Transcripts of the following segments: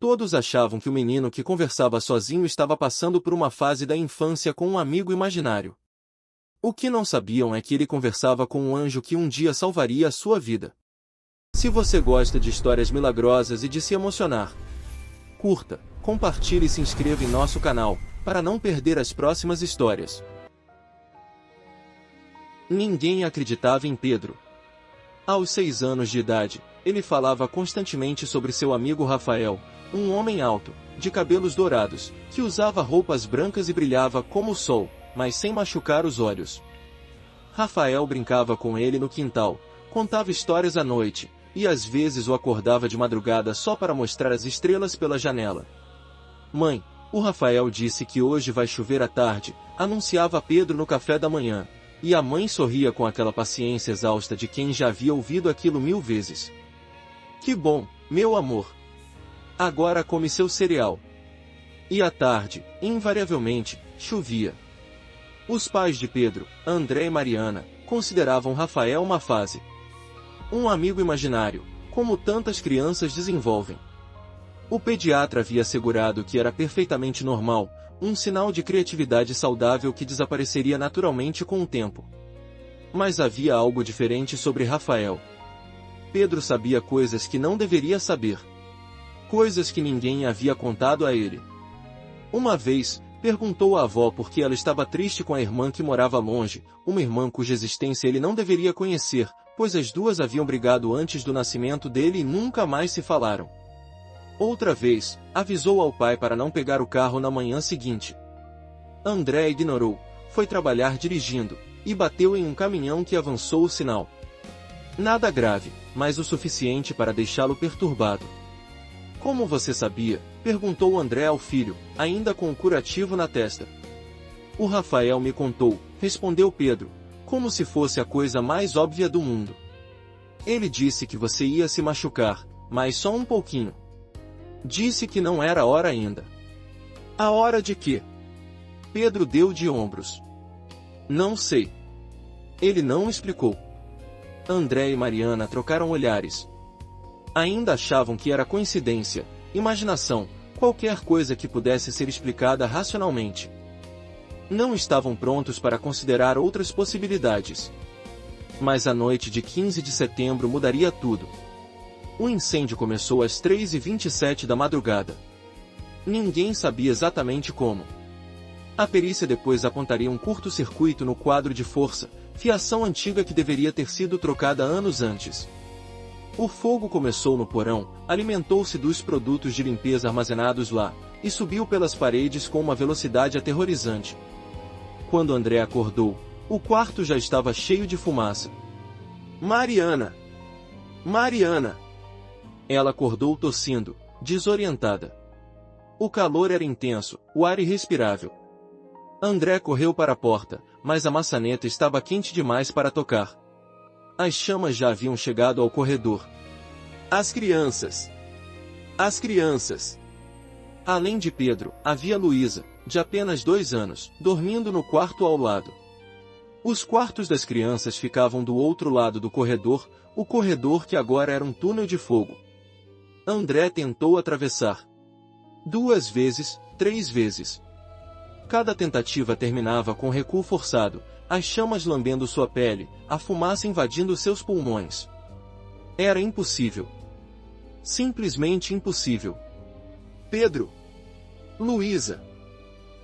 Todos achavam que o menino que conversava sozinho estava passando por uma fase da infância com um amigo imaginário. O que não sabiam é que ele conversava com um anjo que um dia salvaria a sua vida. Se você gosta de histórias milagrosas e de se emocionar, curta, compartilhe e se inscreva em nosso canal, para não perder as próximas histórias. Ninguém acreditava em Pedro. Aos 6 anos de idade, ele falava constantemente sobre seu amigo Rafael, um homem alto, de cabelos dourados, que usava roupas brancas e brilhava como o sol, mas sem machucar os olhos. Rafael brincava com ele no quintal, contava histórias à noite, e às vezes o acordava de madrugada só para mostrar as estrelas pela janela. Mãe, o Rafael disse que hoje vai chover à tarde, anunciava Pedro no café da manhã, e a mãe sorria com aquela paciência exausta de quem já havia ouvido aquilo 1000 vezes. Que bom, meu amor! Agora come seu cereal. E à tarde, invariavelmente, chovia. Os pais de Pedro, André e Mariana, consideravam Rafael uma fase. Um amigo imaginário, como tantas crianças desenvolvem. O pediatra havia assegurado que era perfeitamente normal, um sinal de criatividade saudável que desapareceria naturalmente com o tempo. Mas havia algo diferente sobre Rafael. Pedro sabia coisas que não deveria saber. Coisas que ninguém havia contado a ele. Uma vez, perguntou à avó por que ela estava triste com a irmã que morava longe, uma irmã cuja existência ele não deveria conhecer, pois as duas haviam brigado antes do nascimento dele e nunca mais se falaram. Outra vez, avisou ao pai para não pegar o carro na manhã seguinte. André ignorou, foi trabalhar dirigindo, e bateu em um caminhão que avançou o sinal. Nada grave, mas o suficiente para deixá-lo perturbado. Como você sabia? Perguntou André ao filho, ainda com o curativo na testa. O Rafael me contou, respondeu Pedro, como se fosse a coisa mais óbvia do mundo. Ele disse que você ia se machucar, mas só um pouquinho. Disse que não era hora ainda. A hora de quê? Pedro deu de ombros. Não sei. Ele não explicou. André e Mariana trocaram olhares. Ainda achavam que era coincidência, imaginação, qualquer coisa que pudesse ser explicada racionalmente. Não estavam prontos para considerar outras possibilidades. Mas a noite de 15 de setembro mudaria tudo. O incêndio começou às 3h27 da madrugada. Ninguém sabia exatamente como. A perícia depois apontaria um curto-circuito no quadro de força, fiação antiga que deveria ter sido trocada anos antes. O fogo começou no porão, alimentou-se dos produtos de limpeza armazenados lá, e subiu pelas paredes com uma velocidade aterrorizante. Quando André acordou, o quarto já estava cheio de fumaça. Mariana! Mariana! Ela acordou tossindo, desorientada. O calor era intenso, o ar irrespirável. André correu para a porta, mas a maçaneta estava quente demais para tocar. As chamas já haviam chegado ao corredor. As crianças! As crianças! Além de Pedro, havia Luísa, de apenas 2 anos, dormindo no quarto ao lado. Os quartos das crianças ficavam do outro lado do corredor, o corredor que agora era um túnel de fogo. André tentou atravessar. 2 vezes, 3 vezes. Cada tentativa terminava com recuo forçado, as chamas lambendo sua pele, a fumaça invadindo seus pulmões. Era impossível. Simplesmente impossível. Pedro! Luísa!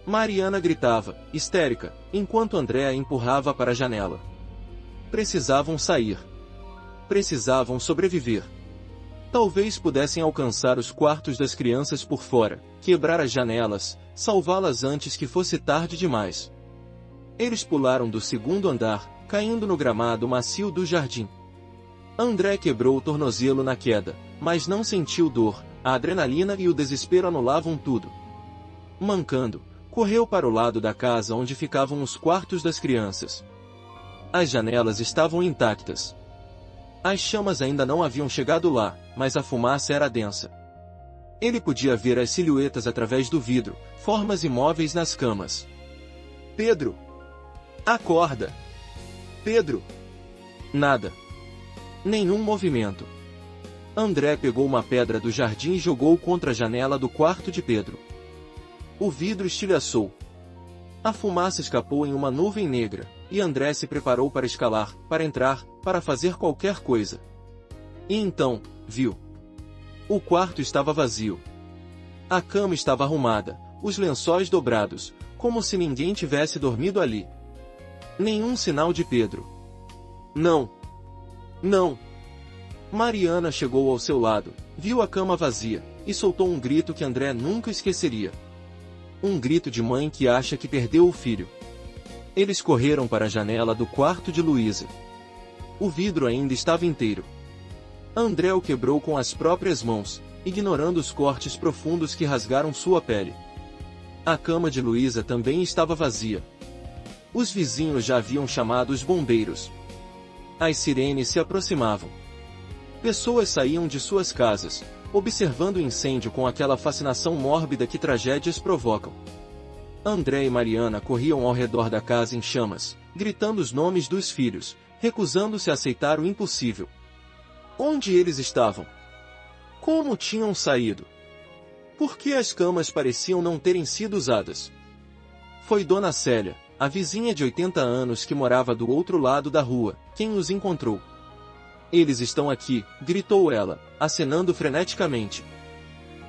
Mariana gritava, histérica, enquanto André a empurrava para a janela. Precisavam sair. Precisavam sobreviver. Talvez pudessem alcançar os quartos das crianças por fora, quebrar as janelas, salvá-las antes que fosse tarde demais. Eles pularam do 2º andar, caindo no gramado macio do jardim. André quebrou o tornozelo na queda, mas não sentiu dor, a adrenalina e o desespero anulavam tudo. Mancando, correu para o lado da casa onde ficavam os quartos das crianças. As janelas estavam intactas. As chamas ainda não haviam chegado lá, mas a fumaça era densa. Ele podia ver as silhuetas através do vidro, formas imóveis nas camas. Pedro! Acorda! Pedro! Nada. Nenhum movimento. André pegou uma pedra do jardim e jogou contra a janela do quarto de Pedro. O vidro estilhaçou. A fumaça escapou em uma nuvem negra, e André se preparou para escalar, para entrar, para fazer qualquer coisa. E então, viu. O quarto estava vazio. A cama estava arrumada, os lençóis dobrados, como se ninguém tivesse dormido ali. Nenhum sinal de Pedro. Não. Não. Mariana chegou ao seu lado, viu a cama vazia, e soltou um grito que André nunca esqueceria. Um grito de mãe que acha que perdeu o filho. Eles correram para a janela do quarto de Luísa. O vidro ainda estava inteiro. André o quebrou com as próprias mãos, ignorando os cortes profundos que rasgaram sua pele. A cama de Luísa também estava vazia. Os vizinhos já haviam chamado os bombeiros. As sirenes se aproximavam. Pessoas saíam de suas casas, observando o incêndio com aquela fascinação mórbida que tragédias provocam. André e Mariana corriam ao redor da casa em chamas, gritando os nomes dos filhos, recusando-se a aceitar o impossível. Onde eles estavam? Como tinham saído? Por que as camas pareciam não terem sido usadas? Foi Dona Célia, a vizinha de 80 anos que morava do outro lado da rua, quem os encontrou. Eles estão aqui, gritou ela, acenando freneticamente.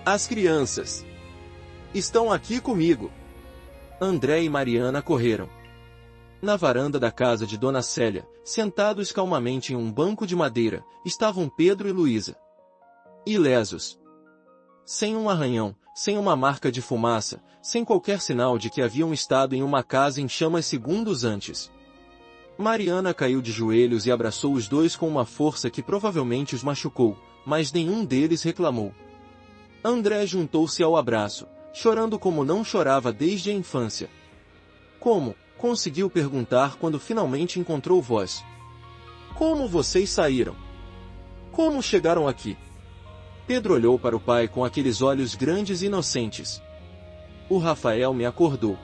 As crianças estão aqui comigo. André e Mariana correram. Na varanda da casa de Dona Célia, sentados calmamente em um banco de madeira, estavam Pedro e Luísa. Ilesos. Sem um arranhão, sem uma marca de fumaça, sem qualquer sinal de que haviam estado em uma casa em chamas segundos antes. Mariana caiu de joelhos e abraçou os dois com uma força que provavelmente os machucou, mas nenhum deles reclamou. André juntou-se ao abraço, chorando como não chorava desde a infância. Como? Conseguiu perguntar quando finalmente encontrou voz. Como vocês saíram? Como chegaram aqui? Pedro olhou para o pai com aqueles olhos grandes e inocentes. O Rafael me acordou.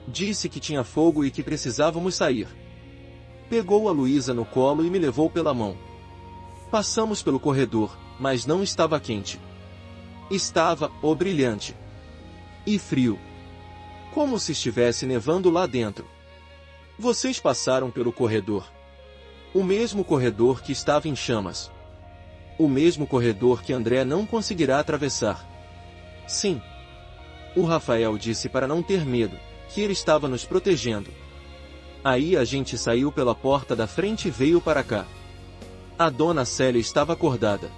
Disse que tinha fogo e que precisávamos sair. Pegou a Luísa no colo e me levou pela mão. Passamos pelo corredor, mas não estava quente. Estava, brilhante. E frio. Como se estivesse nevando lá dentro. Vocês passaram pelo corredor. O mesmo corredor que estava em chamas. O mesmo corredor que André não conseguirá atravessar. Sim. O Rafael disse para não ter medo, que ele estava nos protegendo. Aí a gente saiu pela porta da frente e veio para cá. A Dona Célia estava acordada.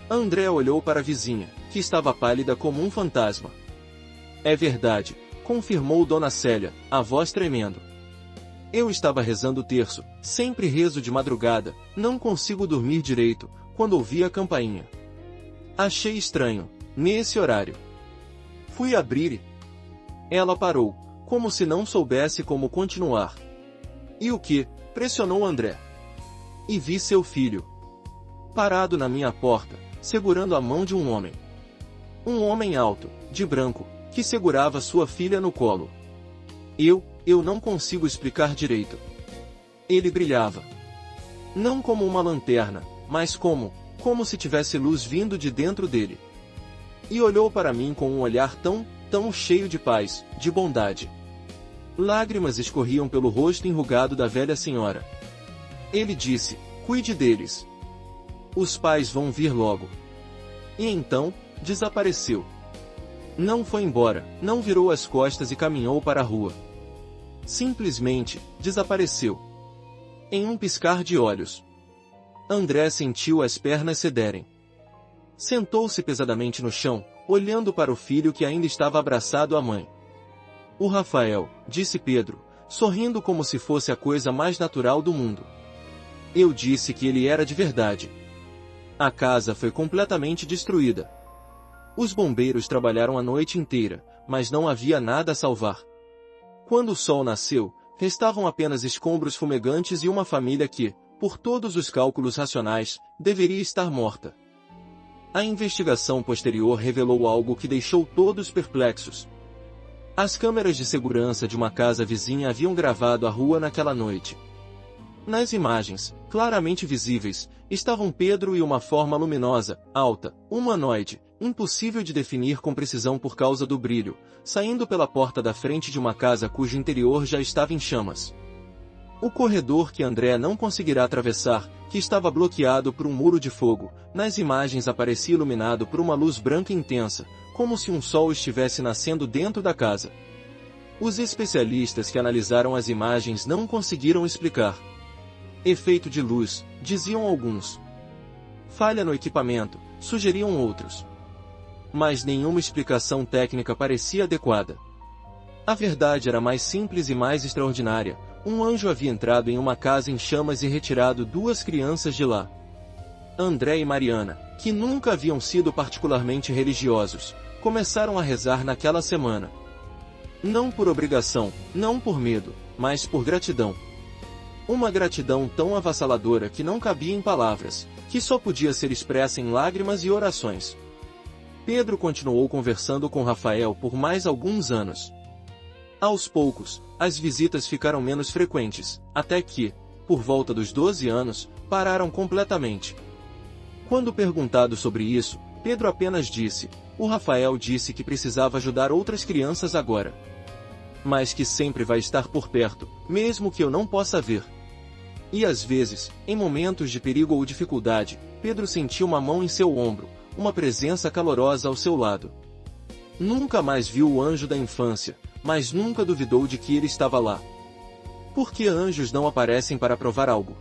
André olhou para a vizinha, que estava pálida como um fantasma. É verdade, confirmou Dona Célia, a voz tremendo. Eu estava rezando o terço, sempre rezo de madrugada, não consigo dormir direito, quando ouvi a campainha. Achei estranho, nesse horário. Fui abrir e... Ela parou, como se não soubesse como continuar. E o que? Pressionou André. E vi seu filho. Parado na minha porta, segurando a mão de um homem. Um homem alto, de branco, que segurava sua filha no colo. Eu não consigo explicar direito. Ele brilhava. Não como uma lanterna, mas como se tivesse luz vindo de dentro dele. E olhou para mim com um olhar tão cheio de paz, de bondade. Lágrimas escorriam pelo rosto enrugado da velha senhora. Ele disse, cuide deles. Os pais vão vir logo. E então, desapareceu. Não foi embora, não virou as costas e caminhou para a rua. Simplesmente, desapareceu. Em um piscar de olhos. André sentiu as pernas cederem. Sentou-se pesadamente no chão, olhando para o filho que ainda estava abraçado à mãe. O Rafael, disse Pedro, sorrindo como se fosse a coisa mais natural do mundo. Eu disse que ele era de verdade. A casa foi completamente destruída. Os bombeiros trabalharam a noite inteira, mas não havia nada a salvar. Quando o sol nasceu, restavam apenas escombros fumegantes e uma família que, por todos os cálculos racionais, deveria estar morta. A investigação posterior revelou algo que deixou todos perplexos. As câmeras de segurança de uma casa vizinha haviam gravado a rua naquela noite. Nas imagens, claramente visíveis, estavam Pedro e uma forma luminosa, alta, humanoide, impossível de definir com precisão por causa do brilho, saindo pela porta da frente de uma casa cujo interior já estava em chamas. O corredor que André não conseguirá atravessar, que estava bloqueado por um muro de fogo, nas imagens aparecia iluminado por uma luz branca intensa, como se um sol estivesse nascendo dentro da casa. Os especialistas que analisaram as imagens não conseguiram explicar. Efeito de luz, diziam alguns. Falha no equipamento, sugeriam outros. Mas nenhuma explicação técnica parecia adequada. A verdade era mais simples e mais extraordinária. Um anjo havia entrado em uma casa em chamas e retirado duas crianças de lá. André e Mariana, que nunca haviam sido particularmente religiosos, começaram a rezar naquela semana. Não por obrigação, não por medo, mas por gratidão. Uma gratidão tão avassaladora que não cabia em palavras, que só podia ser expressa em lágrimas e orações. Pedro continuou conversando com Rafael por mais alguns anos. Aos poucos, as visitas ficaram menos frequentes, até que, por volta dos 12 anos, pararam completamente. Quando perguntado sobre isso, Pedro apenas disse: "O Rafael disse que precisava ajudar outras crianças agora. Mas que sempre vai estar por perto, mesmo que eu não possa ver." E às vezes, em momentos de perigo ou dificuldade, Pedro sentia uma mão em seu ombro, uma presença calorosa ao seu lado. Nunca mais viu o anjo da infância, mas nunca duvidou de que ele estava lá. Por que anjos não aparecem para provar algo?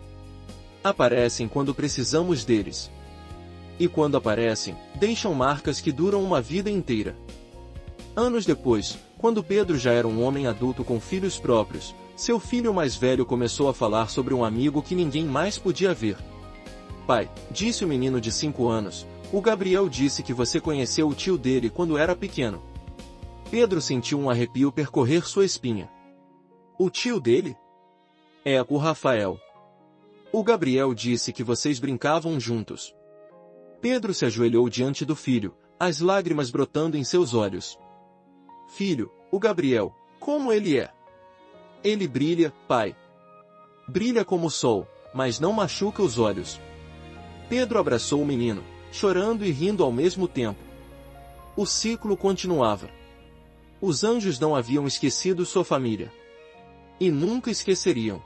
Aparecem quando precisamos deles. E quando aparecem, deixam marcas que duram uma vida inteira. Anos depois, quando Pedro já era um homem adulto com filhos próprios, seu filho mais velho começou a falar sobre um amigo que ninguém mais podia ver. "Pai", disse o menino de 5 anos, "o Gabriel disse que você conheceu o tio dele quando era pequeno." Pedro sentiu um arrepio percorrer sua espinha. "O tio dele?" "É, o Rafael. O Gabriel disse que vocês brincavam juntos." Pedro se ajoelhou diante do filho, as lágrimas brotando em seus olhos. "Filho, o Gabriel, como ele é?" "Ele brilha, pai. Brilha como o sol, mas não machuca os olhos." Pedro abraçou o menino, chorando e rindo ao mesmo tempo. O ciclo continuava. Os anjos não haviam esquecido sua família. E nunca esqueceriam.